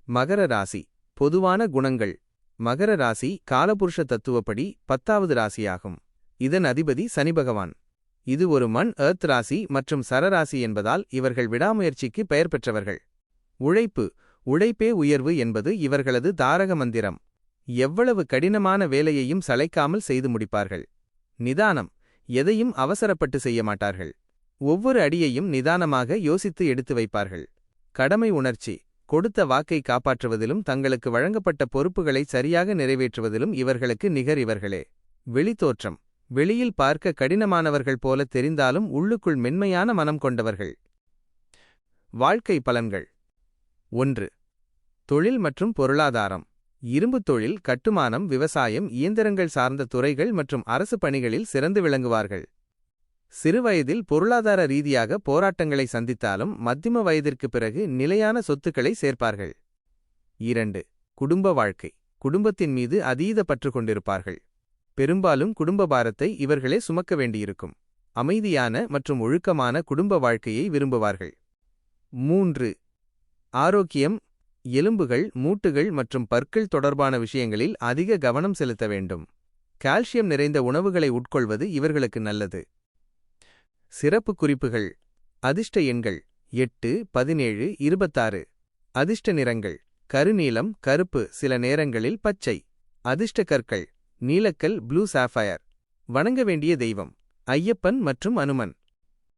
மகர ராசி. பொதுவான குணங்கள். மகர ராசி காலபுருஷ தத்துவப்படி 10வது ராசியாகும். இதன் அதிபதி சனிபகவான். இது ஒரு மண் எர்த் ராசி மற்றும் சரராசி என்பதால் இவர்கள் விடாமுயற்சிக்கு பெயர் பெற்றவர்கள். உழைப்பு. உழைப்பே உயர்வு என்பது இவர்களது தாரக மந்திரம். எவ்வளவு கடினமான வேலையையும் சளைக்காமல் செய்து முடிப்பார்கள். நிதானம். எதையும் அவசரப்பட்டு செய்ய மாட்டார்கள். ஒவ்வொரு அடியையும் நிதானமாக யோசித்து எடுத்து வைப்பார்கள். கடமை உணர்ச்சி. கொடுத்த வாக்கை காப்பாற்றுவதிலும் தங்களுக்கு வழங்கப்பட்ட பொறுப்புகளை சரியாக நிறைவேற்றுவதிலும் இவர்களுக்கு நிகர் இவர்களே. வெளித்தோற்றம். வெளியில் பார்க்க கடினமானவர்கள் போல தெரிந்தாலும் உள்ளுக்குள் மென்மையான மனம் கொண்டவர்கள். வாழ்க்கை பலன்கள். 1. தொழில் மற்றும் பொருளாதாரம். இரும்புத் தொழில், கட்டுமானம், விவசாயம், இயந்திரங்கள் சார்ந்த துறைகள் மற்றும் அரசு பணிகளில் சிறந்து விளங்குவார்கள். சிறுவயதில் பொருளாதார ரீதியாக போராட்டங்களை சந்தித்தாலும் மத்தியம வயதிற்கு பிறகு நிலையான சொத்துக்களை சேர்ப்பார்கள். 2. குடும்ப வாழ்க்கை. குடும்பத்தின் மீது அதீத பற்று கொண்டிருப்பார்கள். பெரும்பாலும் குடும்ப பாரத்தை இவர்களே சுமக்க வேண்டியிருக்கும். அமைதியான மற்றும் ஒழுக்கமான குடும்ப வாழ்க்கையை விரும்புவார்கள். 3. ஆரோக்கியம். எலும்புகள், மூட்டுகள் மற்றும் பற்கள் தொடர்பான விஷயங்களில் அதிக கவனம் செலுத்த வேண்டும். கால்சியம் நிறைந்த உணவுகளை உட்கொள்வது இவர்களுக்கு நல்லது. சிறப்பு குறிப்புகள். அதிர்ஷ்ட எண்கள் 8, 17, 26. அதிர்ஷ்ட நிறங்கள் கருநீலம், கருப்பு, சில நேரங்களில் பச்சை. அதிர்ஷ்ட கற்கள் நீலக்கல், ப்ளூ சாஃபயர். வணங்க வேண்டிய தெய்வம் ஐயப்பன் மற்றும் அனுமன்.